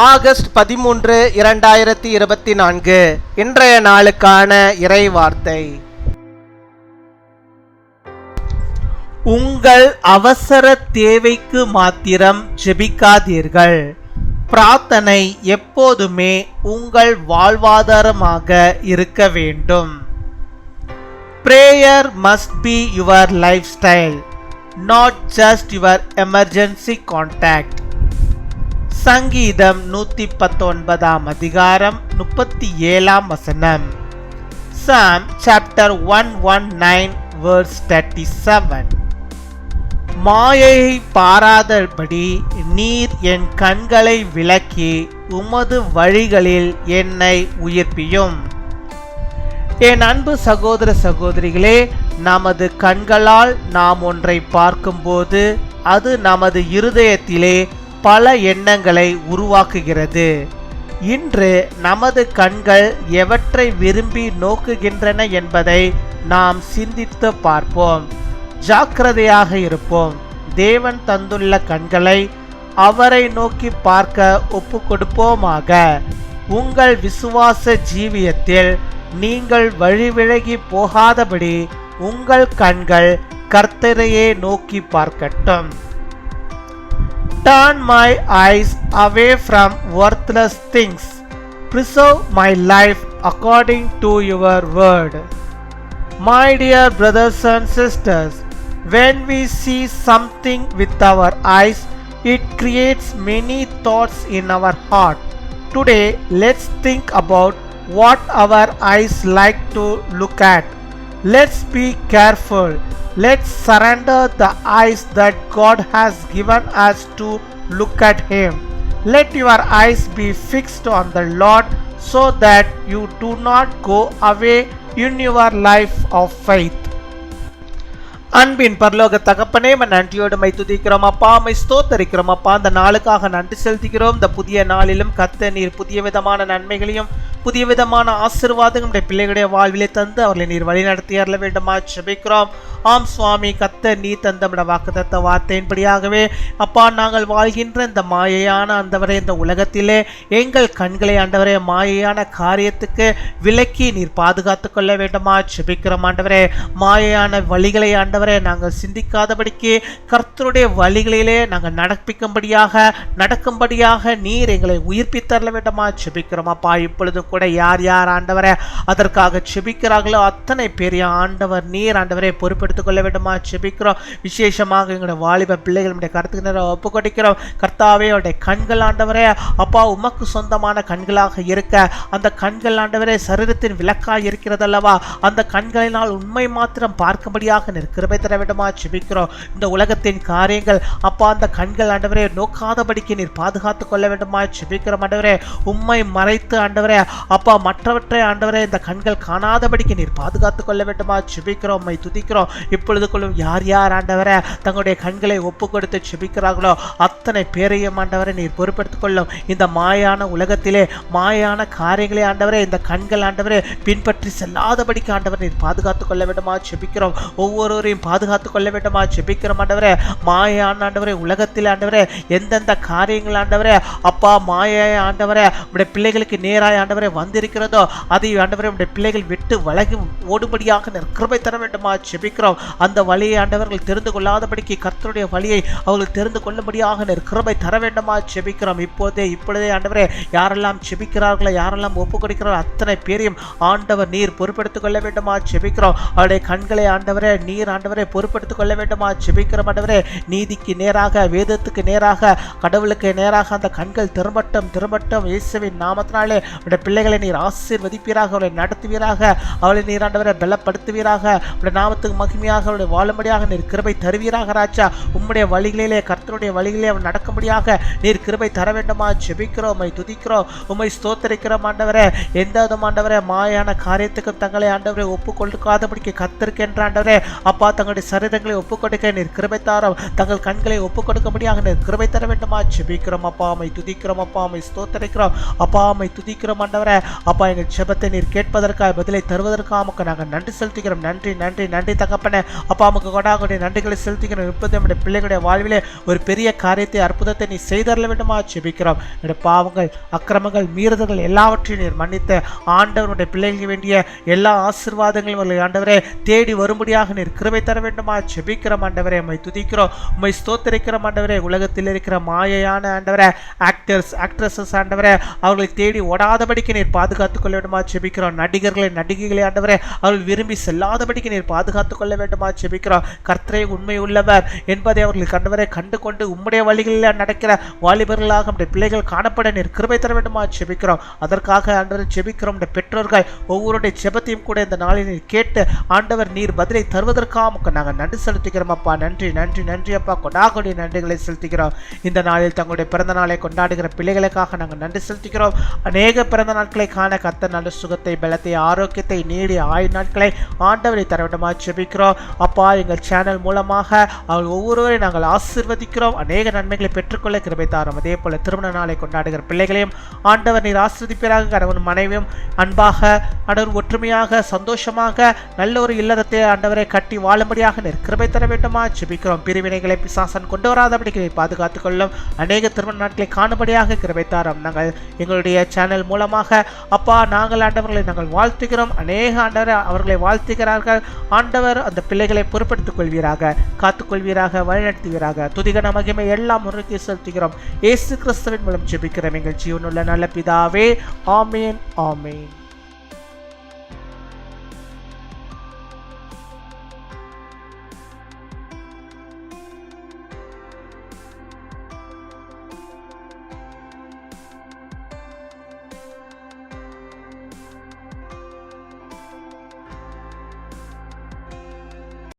August 13, 2024 இன்றைய நாளுக்கான இறை வார்த்தை. உங்கள் அவசர தேவைக்கு மாத்திரம் ஜெபிக்காதீர்கள். பிரார்த்தனை எப்போதுமே உங்கள் வாழ்வாதாரமாக இருக்க வேண்டும். Prayer must be your lifestyle, not just your emergency contact. சங்கீதம் 119 அதிகாரம் 37 வசனம். Psalm chapter 119 verse 37. மாயையை பாராதபடி நீர் என் கண்களை விலக்கி உமது வழிகளில் என்னை உயிர்ப்பியும். என் அன்பு சகோதர சகோதரிகளே, நமது கண்களால் நாம் ஒன்றை பார்க்கும்போது அது நமது இருதயத்திலே பல எண்ணங்களை உருவாக்குகிறது. இன்று நமது கண்கள் எவற்றை விரும்பி நோக்குகின்றன என்பதை நாம் சிந்தித்து பார்ப்போம். ஜாக்கிரதையாக இருப்போம். தேவன் தந்துள்ள கண்களை அவரை நோக்கி பார்க்க ஒப்பு கொடுப்போமாக. உங்கள் விசுவாச ஜீவியத்தில் நீங்கள் வழிவிலகி போகாதபடி உங்கள் கண்கள் கர்த்தரையே நோக்கி பார்க்கட்டும். Turn my eyes away from worthless things. Preserve my life according to your word. My dear brothers and sisters, when we see something with our eyes, it creates many thoughts in our heart. Today, let's think about what our eyes like to look at. Let's be careful. Let's surrender the eyes that God has given us to look at Him. Let your eyes be fixed on the Lord so that you do not go away in your life of faith. அன்பின் பரலோக தகப்பனே, நன்றியோடு my துதிக்கிறோம் அப்பா, my ஸ்தோத்தரிக்கிறோம் அப்பா. அந்த நாளுக்காக நன்றி செலுத்துகிறோம். இந்த புதிய நாளிலும் கர்த்தர் நீர் புதிய விதமான நன்மைகளையும் புதிய விதமான ஆசீர்வாதங்களுடைய பிள்ளைகளுடைய வாழ்விலே தந்து அவர்களை நீர் வழி நடத்தி அருள வேண்டுமா ஜெபிக்கிறோம். ஆம் சுவாமி, கர்த்தர் நீர் தந்த வாக்குத்தத்த வார்த்தையின்படியாகவே அப்பா, நாங்கள் வாழ்கின்ற இந்த மாயையான ஆண்டவரே, இந்த உலகத்திலே எங்கள் கண்களை ஆண்டவரே மாயையான காரியத்துக்கு விலக்கி நீர் பாதுகாத்து கொள்ள வேண்டுமா ஜெபிக்கிறோம் ஆண்டவரே. மாயையான வழிகளை ஆண்டவரே நாங்கள் சிந்திக்காதபடிக்கு கர்த்தருடைய வழிகளிலே நாங்கள் நடக்கும்படியாக நீர் எங்களை உயிர்ப்பித்தரல வேண்டுமா ஜெபிக்கிறோம் அப்பா. இப்பொழுதும் கூட யார் யார் ஆண்டவரே அதற்காக ஜெபிக்கிறார்களோ அத்தனை பெரிய ஆண்டவர் நீர் ஆண்டவரே பொறுப்பெடுத்துக் கொள்ள வேண்டுமா ஜெபிக்கிறோம். விசேஷமாக எங்களுடைய வாலிப பிள்ளைகளுடைய கருத்துக்கு ஒப்பு கொடுக்கிறோம். கர்த்தாவே, அவருடைய கண்கள் ஆண்டவரே அப்பா உமக்கு சொந்தமான கண்களாக இருக்க, அந்த கண்கள் ஆண்டவரே சரீரத்தின் விளக்காய் இருக்கிறது அல்லவா, அந்த கண்களினால் உண்மை மாத்திரம் பார்க்கும்படியாக கிருபை தர வேண்டுமா ஜெபிக்கிறோம். இந்த உலகத்தின் காரியங்கள் அப்பா அந்த கண்கள் ஆண்டவரே நோக்காதபடிக்கு நீர் பாதுகாத்துக் கொள்ள வேண்டுமா ஜெபிக்கிறோம் ஆண்டவரே. உம்மை மறைத்து ஆண்டவரே அப்பா மற்றவற்றை ஆண்டவரே இந்த கண்கள் காணாதபடிக்கு நீர் பாதுகாத்துக் கொள்ள வேண்டுமா ஜெபிக்கிறோம். உம்மை துதிக்கிறோம். இப்பொழுதுக்குள்ளும் யார் யார் ஆண்டவரே தங்களுடைய கண்களை ஒப்பு கொடுத்து ஜெபிக்கிறார்களோ அத்தனை பேரையும் ஆண்டவரை நீர் பொறுப்பெடுத்துக் கொள்ளும். இந்த மாயான உலகத்திலே மாயான காரியங்களை ஆண்டவரே இந்த கண்கள் ஆண்டவரே பின்பற்றி செல்லாதபடிக்கு ஆண்டவர் நீர் பாதுகாத்துக் கொள்ள வேண்டுமா ஜெபிக்கிறோம். ஒவ்வொருவரையும் பாதுகாத்துக் கொள்ள வேண்டுமா ஜெபிக்கிறோம் ஆண்டவரே. மாயான ஆண்டவரே உலகத்தில் ஆண்டவரே எந்தெந்த காரியங்கள் ஆண்டவரே அப்பா மாய ஆண்டவரே உடைய பிள்ளைகளுக்கு நேராய் ஆண்டவரே வந்திருக்கிறதோ அதை ஆண்டவரே உடைய பிள்ளைகள் விட்டு விலகி ஓடும்படியாக கிருபை தர வேண்டுமா ஜெபிக்கிறோம். அந்த வழியை ஆண்டவர்கள் தெரிந்து கொள்ளாதபடிக்கு கர்த்தருடைய வழியை அவர்கள் தெரிந்து கொள்ளும்படியாக கிருபை தர வேண்டுமா ஜெபிக்கிறோம். இப்பொழுதே ஆண்டவரே யாரெல்லாம் ஜெபிக்கிறார்களோ யாரெல்லாம் ஒப்பு கொடுக்கிறாரோ அத்தனை பேரையும் ஆண்டவர் நீர் பொறுப்பெடுத்துக் கொள்ள வேண்டுமா ஜெபிக்கிறோம். அவருடைய கண்களை ஆண்டவரே நீர் ஆண்டவரை பொறுப்பெடுத்துக் கொள்ள வேண்டுமா ஜெபிக்கிறோம் ஆண்டவரே. நீதிக்கு நேராக வேதத்துக்கு நேராக கடவுளுக்கு நேராக அந்த கண்கள் திரும்பட்டும் இயேசுவின் நாமத்தினாலே உடைய பிள்ளைகளை நீர் ஆசீர்வதிப்பீராக, அவளை நடத்துவீராக, அவளை நீர் ஆண்டவரை பலப்படுத்துவீராக, உடைய நாமத்துக்கு மகிமையாக அவளை வாழும்படியாக நீர் கிருபை தருவீராக ராஜா. உம்முடைய வழிகளிலே கர்த்தருடைய வழிகளிலே அவள் நடக்கும்படியாக நீர் கிருபை தர வேண்டுமா ஜெபிக்கிறோம். உம்மை துதிக்கிறோம், உம்மை ஸ்தோத்தரிக்கிறோம் ஆண்டவரே. எந்த ஆண்டவரே மாயான காரியத்துக்கும் தங்களை ஆண்டவரை ஒப்பு கொடுக்காதபடிக்கு கர்த்தருக்கு என்ற ஆண்டவரே அப்பா தங்களுடைய சரீரங்களை ஒப்புக் கொடுக்க நீர் கிருபை தாரும். தங்கள் கண்களை ஒப்புக் கொடுக்கும்படியாக நீர் கிருபை தர வேண்டுமா ஜெபிக்கிறோம் அப்பா. உம்மை துதிக்கிறோம் அப்பா. உம்மை ஸ்தோத்திரிக்கிறோம் அப்பா. உம்மை துதிக்கிறோம் ஆண்டவரே. அப்பா, எங்கள் ஜெபத்தை நீர் கேட்பதற்காக பதிலை தருவதற்காக உமக்கு நாங்கள் நன்றி செலுத்துகிறோம். நன்றி நன்றி நன்றி தகப்பனே. அப்பா, உமக்கு கொடாக்கூடிய நன்றிகளை செலுத்துகிறோம். இப்போது நம்முடைய பிள்ளைகளுடைய வாழ்விலே ஒரு பெரிய காரியத்தை, அற்புதத்தை நீ செய்தரல வேண்டுமா ஜெபிக்கிறோம். என்னுடைய பாவங்கள், அக்கிரமங்கள், மீறுதல்கள் எல்லாவற்றையும் நீர் மன்னித்து ஆண்டவருடைய பிள்ளைகளுக்கு வேண்டிய எல்லா ஆசீர்வாதங்களும் ஆண்டவரே தேடி வரும்படியாக நீர் கிருபை தர வேண்டுமா ஜெபிக்கிறோம் ஆண்டவரே. உம்மை துதிக்கிறோம், உம்மை ஸ்தோத்திரிக்கிறோம் ஆண்டவரே. உலகத்தில் இருக்கிற மாயையான ஆண்டவரே ஆக்டர்ஸ், ஆக்ட்ரஸஸ் ஆண்டவரே அவர்களை தேடி ஓடாதபடிக்கு நீர் பாதுகாத்துக் கொள்ள வேண்டுமா ஜெபிக்கிறோம். நடிகர்களை, நடிகைகளை ஆண்டவரே அவர்கள் விரும்பி செல்லாதபடிக்கு நீர் பாதுகாத்துக் கொள்ள வேண்டுமா ஜெபிக்கிறோம். கர்த்தரே உண்மை உள்ளவர் என்பதை அவர்கள் கண்டவரை கண்டு கொண்டு உம்முடைய வழிகளில் நடக்கிற வாலிபர்களாக நம்முடைய பிள்ளைகள் காணப்பட நீர் கிருபை தர வேண்டுமா ஜெபிக்கிறோம். அதற்காக ஆண்டவர் ஜெபிக்கிறோம். பெற்றோர்கள் ஒவ்வொருடைய ஜெபத்தையும் கூட இந்த நாளில் நீர் கேட்டு ஆண்டவர் நீர் பதிலை தருவதற்காக நாங்கள் நன்றி செலுத்துகிறோம் அப்பா. நன்றி நன்றி நன்றி அப்பா. கொடாக்கூடிய நன்றிகளை செலுத்துகிறோம். இந்த நாளில் தங்களுடைய பிறந்த நாளை கொண்டாடுகிற பிள்ளைகளுக்காக நாங்கள் நன்றி செலுத்துகிறோம். அநேக பிறந்த நாட்களை காண கர்த்தர் நல்ல சுகத்தை, பலத்தை, ஆரோக்கியத்தை, நீடிய ஆயுள் நாட்களை ஆண்டவரை தர வேண்டுமா ஜெபிக்கிறோம் அப்பா. எங்கள் சேனல் மூலமாக அவர்கள் ஒவ்வொருவரையும் நாங்கள் ஆசீர்வதிக்கிறோம். அநேக நன்மைகளை பெற்றுக்கொள்ள கிருபை தாரும். அதே போல திருமண நாளை கொண்டாடுகிற பிள்ளைகளையும் ஆண்டவர் நீர் ஆசீர்வதிப்பீராக. கணவன் மனைவியும் அன்பாக, ஆண்டவர் ஒற்றுமையாக, சந்தோஷமாக நல்ல ஒரு இல்லறத்தை ஆண்டவரை கட்டி வாழும்படியாக நீர் கிருபை தர வேண்டுமா ஜெபிக்கிறோம். பிரிவினைகளை பிசாசன் கொண்டு வராதபடிக்கு நீர் பாதுகாத்துக் கொள்ளும். அநேக திருமண நாட்களை காணும்படியாக கிருபை தாரும். நாங்கள் எங்களுடைய சேனல் மூலமாக அப்பா நாங்கள் ஆண்டவர்களை நாங்கள் வாழ்த்துகிறோம். அநேக ஆண்டவர் அவர்களை வாழ்த்துகிறார்கள். ஆண்டவர் அந்த பிள்ளைகளை பொறுப்படுத்திக் கொள்வீராக, காத்துக்கொள்வீராக, வழிநடத்துவீராக. துதிகன மகிமை எல்லாம் முறைக்கு செலுத்துகிறோம். இயேசு கிறிஸ்துவின் மூலம் ஜெபிக்கிறோம் எங்கள் ஜீவனுள்ள நல்ல பிதாவே. ஆமேன் ஆமேன்.